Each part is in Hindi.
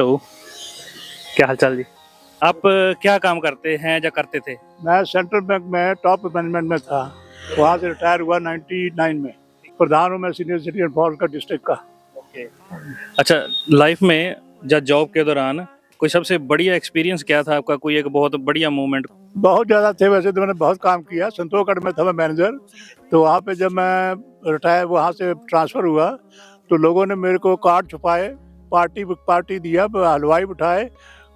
तो क्या हालचाल जी। आप क्या काम करते हैं या करते थे? मैं सेंट्रल बैंक में टॉप मैनेजमेंट में था। वहाँ से रिटायर हुआ 99 में। प्रधान हूँ मैं सीनियर सिटीजन फॉर्स का डिस्ट्रिक्ट का। अच्छा, लाइफ में या जॉब के दौरान कोई सबसे बढ़िया एक्सपीरियंस क्या था आपका? कोई एक बहुत बढ़िया मोमेंट? बहुत ज़्यादा थे, वैसे तो मैंने बहुत काम किया। संतोषगढ़ में था मैं मैनेजर। तो वहाँ पे जब मैं रिटायर वहाँ से ट्रांसफ़र हुआ तो लोगों ने मेरे को कार्ड छुपाए, पार्टी दिया, हलवाई बिठाए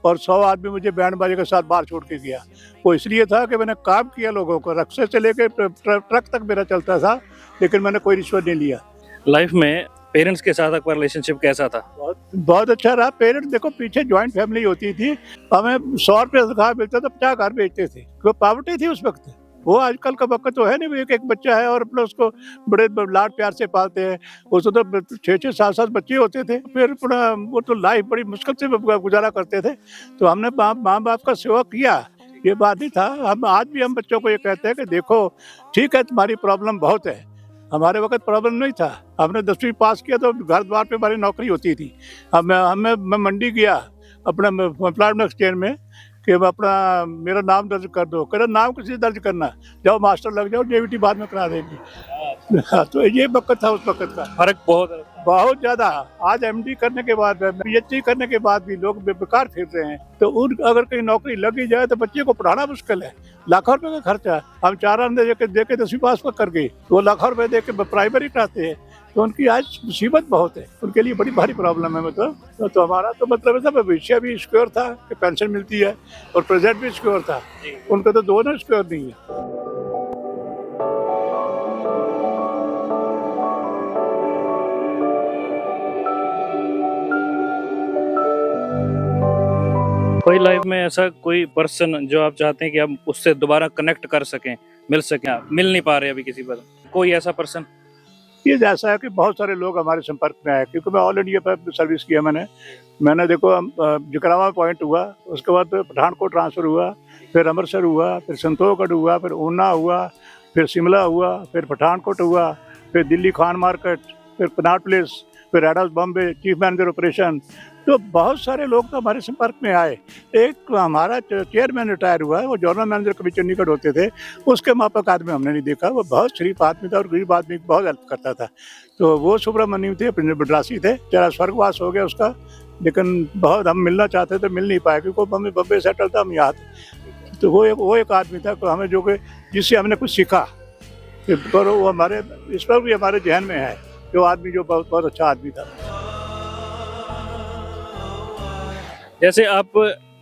और 100 आदमी मुझे बैंड बाजे के साथ बाहर छोड़ के गया। वो इसलिए था कि मैंने काम किया लोगों को, रक्शे से लेके ट्रक तक मेरा चलता था, लेकिन मैंने कोई रिश्वत नहीं लिया। लाइफ में पेरेंट्स के साथ आपका रिलेशनशिप कैसा था? बहुत अच्छा रहा। पेरेंट्स देखो, पीछे जॉइंट फैमिली होती थी, हमें 100 रुपये तनख्वाह मिलता था, 50 घर बेचते थे। तो पॉवर्टी थी उस वक्त। वो आजकल का वक्त तो है नहीं, एक एक बच्चा है और अपने उसको बड़े लाड प्यार से पालते हैं। उसको तो 6-6 7-7 बच्चे होते थे। फिर अपना वो तो लाइफ बड़ी मुश्किल से गुजारा करते थे। तो हमने माँ बाप का सेवा किया, ये बात नहीं था। हम आज भी हम बच्चों को ये कहते हैं कि देखो ठीक है, तुम्हारी प्रॉब्लम बहुत है, हमारे वक्त प्रॉब्लम नहीं था। हमने 10वीं पास किया तो घर द्वार पे हमारी नौकरी होती थी। मैं मंडी गया अपना एम्प्लॉयमेंट एक्सचेंज में कि अपना मेरा नाम दर्ज कर दो। कह रहा नाम किसी दर्ज करना, जाओ मास्टर लग जाओ, जेवीटी बाद में करा देंगे। हाँ, तो ये वक्त था उस वक्त का। फर्क बहुत ज़्यादा। आज एमडी करने के बाद, पीएचडी करने के बाद भी लोग बेकार फिर रहे हैं। तो उन अगर कहीं नौकरी लगी जाए तो बच्चे को पढ़ाना मुश्किल है। लाखों रुपए का खर्चा। हम 4 आने दे के 10वीं पास कर गए, वो लाखों रुपए दे के प्राइमरी पढ़ाते हैं। तो उनकी आज मुसीबत बहुत है, उनके लिए बड़ी भारी प्रॉब्लम है। मतलब तो हमारा तो मतलब ऐसा भविष्य भी सिक्योर था कि पेंशन मिलती है और प्रेजेंट भी सिक्योर था। उनका तो दोनों सिक्योर नहीं है। कोई लाइफ में ऐसा कोई पर्सन जो आप चाहते हैं कि आप उससे दोबारा कनेक्ट कर सकें, मिल सकें, आप मिल नहीं पा रहे अभी किसी पर, कोई ऐसा पर्सन? ये ऐसा है कि बहुत सारे लोग हमारे संपर्क में आए, क्योंकि मैं ऑल इंडिया पर सर्विस किया। मैंने देखो जिकरावा पॉइंट हुआ, उसके बाद पठानकोट ट्रांसफ़र हुआ, फिर अमृतसर हुआ, फिर संतोषगढ़ हुआ, फिर ऊना हुआ, फिर शिमला हुआ, फिर पठानकोट हुआ, फिर दिल्ली खान मार्केट, फिर कनॉट प्लेस, फिर idols Bombay, chief manager operation. तो बहुत सारे लोग तो हमारे संपर्क में आए। एक हमारा चेयरमैन रिटायर हुआ है, वो जनरल मैनेजर कभी चंडीगढ़ होते थे, उसके मापक आदमी हमने नहीं देखा। वो बहुत शरीफ आदमी था और गरीब आदमी की बहुत हेल्प करता था। तो वो सुब्रमण्यम थे, मद्रासी थे, जरा स्वर्गवास हो गया उसका, लेकिन बहुत हम मिलना चाहते थे, मिल नहीं पाए क्योंकि मम्मी बम्बे सेटल था, हम यहाँ थे। तो वो एक आदमी था कि हमें जो कि जिससे हमने कुछ सीखा, पर वो हमारे इस पर भी हमारे जहन में है, जो आदमी जो बहुत बहुत अच्छा आदमी था। जैसे आप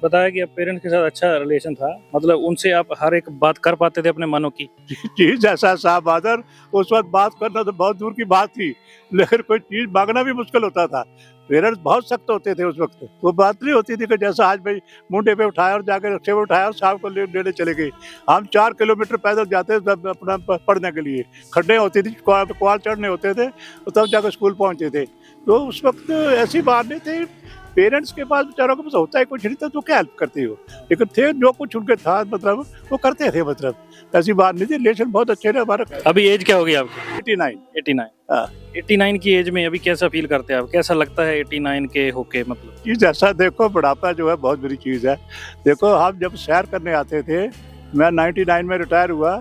बताया कि आप पेरेंट्स के साथ अच्छा रिलेशन था, मतलब उनसे आप हर एक बात कर पाते थे अपने मनों की? चीज जैसा साहब आदर, उस वक्त बात करना तो बहुत दूर की बात थी, लेकिन कोई चीज मांगना भी मुश्किल होता था। पेरेंट्स बहुत सख्त होते थे उस वक्त। वो बात नहीं होती थी कि जैसा आज भाई मुंडे पे उठाया और जाकर रक्शे पे उठाया और शाम को लेने चले गए। हम 4 किलोमीटर पैदल जाते थे अपना पढ़ने के लिए। खड्डे होती थी, क्वाल चढ़ने होते थे, तब जाकर स्कूल पहुंचते थे। तो उस वक्त ऐसी बात नहीं थी। पेरेंट्स के पास बेचारों के पास होता है कुछ नहीं था तो क्या हेल्प करते हो, लेकिन थे जो कुछ उनके था, मतलब वो करते थे। मतलब ऐसी बात नहीं थी। रिलेशन बहुत अच्छे रहे हमारा। अभी एज क्या होगी आपकी? 89। 89। हाँ। 89 की एज में अभी कैसा फील करते हैं आप? कैसा लगता है 89 के होके? मतलब चीज़ ऐसा, देखो बुढ़ापा जो है बहुत बुरी चीज़ है। देखो हम जब सैर करने आते थे, मैं 99 में रिटायर हुआ,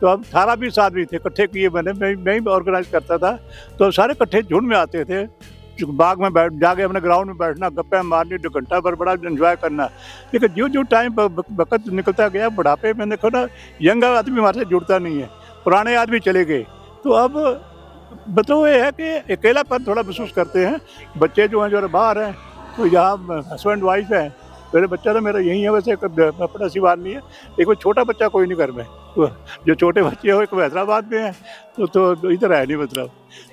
तो हम 18-20 आदमी थे, इकट्ठे किए मैंने, मैं ही ऑर्गेनाइज करता था। तो सारे इकट्ठे झुंड में आते थे, बाग में बैठ जाके अपने ग्राउंड में बैठना, गप्पे मारनी, 2 घंटा भर बड़ा एंजॉय करना। लेकिन जो टाइम वक्त निकलता गया, बुढ़ापे में देखो ना, यंग आदमी हमारे से जुड़ता नहीं है, पुराने आदमी चले गए। तो अब बताओ ये है कि अकेलापन थोड़ा महसूस करते हैं। बच्चे जो हैं जो बाहर हैं, तो यहाँ हस्बैंड वाइफ है। पहले बच्चा तो मेरा यही है, वैसे अपना सी बात नहीं है। एक वो छोटा बच्चा कोई नहीं घर में, तो जो छोटे बच्चे हो एक हैदराबाद में है, तो इधर है नहीं, मतलब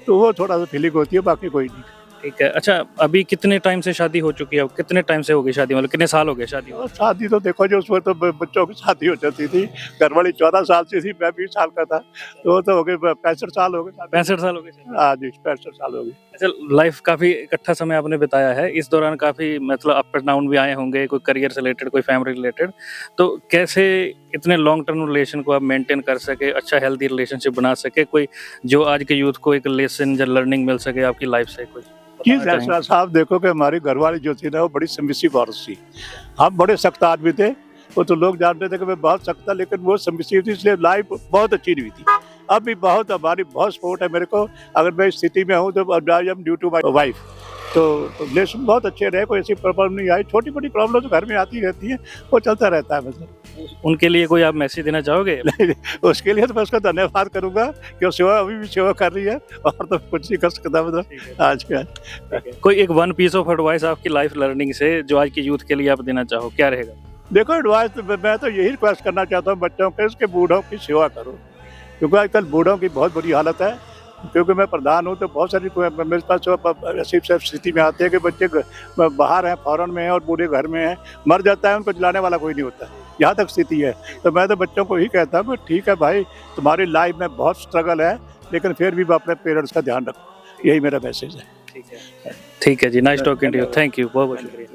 तो वो थोड़ा सा फीलिंग होती है, बाकी कोई नहीं। ठीक है। अच्छा, अभी कितने टाइम से शादी हो चुकी है? कितने टाइम से हो गई शादी, मतलब कितने साल हो गए शादी? और शादी तो देखो, जो उसमें तो बच्चों की शादी हो जाती थी। घरवाली 14 साल से थी, मैं 20 साल का था, तो वो तो हो गए 65 साल हो गए। 65 साल हो गए? हाँ जी, 65 साल हो गए। अच्छा, लाइफ काफी इकट्ठा समय आपने बिताया है, इस दौरान काफी मतलब अप एंड डाउन भी आए होंगे, कोई करियर से रिलेटेड, कोई फैमिली रिलेटेड। तो कैसे इतने लॉन्ग टर्म रिलेशन को आप मेंटेन कर सके, अच्छा हेल्दी रिलेशनशिप बना सके, कोई जो आज के यूथ को एक लेसन या लर्निंग मिल सके आपकी लाइफ से कोई जी बताना चाहेंगे? सर साहब देखो कि हमारी घरवाली जो थी ना वो बड़ी सबमिसिव औरत थी। हम बड़े सख्त आदमी थे, वो तो लोग जानते थे कि मैं बहुत सख्त था, लेकिन वो सबमिसिव थी, इसलिए लाइफ बहुत अच्छी हुई थी। अब भी बहुत हमारी बहुत सपोर्ट है मेरे को, अगर मैं इस स्थिति में हूँ तो I am due to my wife. तो रिलेशन बहुत अच्छे रहे, कोई ऐसी प्रॉब्लम नहीं आई। छोटी मोटी प्रॉब्लम तो घर में आती रहती है, वो चलता रहता है मतलब। उनके लिए कोई आप मैसेज देना चाहोगे? उसके लिए तो मैं उसका धन्यवाद करूंगा कि वो सेवा अभी भी सेवा कर रही है, और तो कुछ नहीं कर सकता मतलब आज के आज। कोई एक वन पीस ऑफ एडवाइस आपकी लाइफ लर्निंग से जो आज के यूथ के लिए आप देना चाहो, क्या रहेगा? देखो एडवाइस तो मैं तो यही रिक्वेस्ट करना चाहता हूँ बच्चों के, इसके बूढ़ों की सेवा करो, क्योंकि आजकल बूढ़ों की बहुत बुरी हालत है। क्योंकि मैं प्रधान हूँ तो बहुत सारी मेरे पास ऐसी स्थिति में आते हैं कि बच्चे बाहर हैं, फॉरेन में हैं, और बूढ़े घर में हैं, मर जाता है, उनको जिलाने वाला कोई नहीं होता, यहाँ तक स्थिति है। तो मैं तो बच्चों को ही कहता हूँ कि ठीक है भाई, तुम्हारी लाइफ में बहुत स्ट्रगल है, लेकिन फिर भी अपने पेरेंट्स का ध्यान रखो, यही मेरा मैसेज है। ठीक है जी, nice talking to you, thank you, बहुत बहुत शुक्रिया।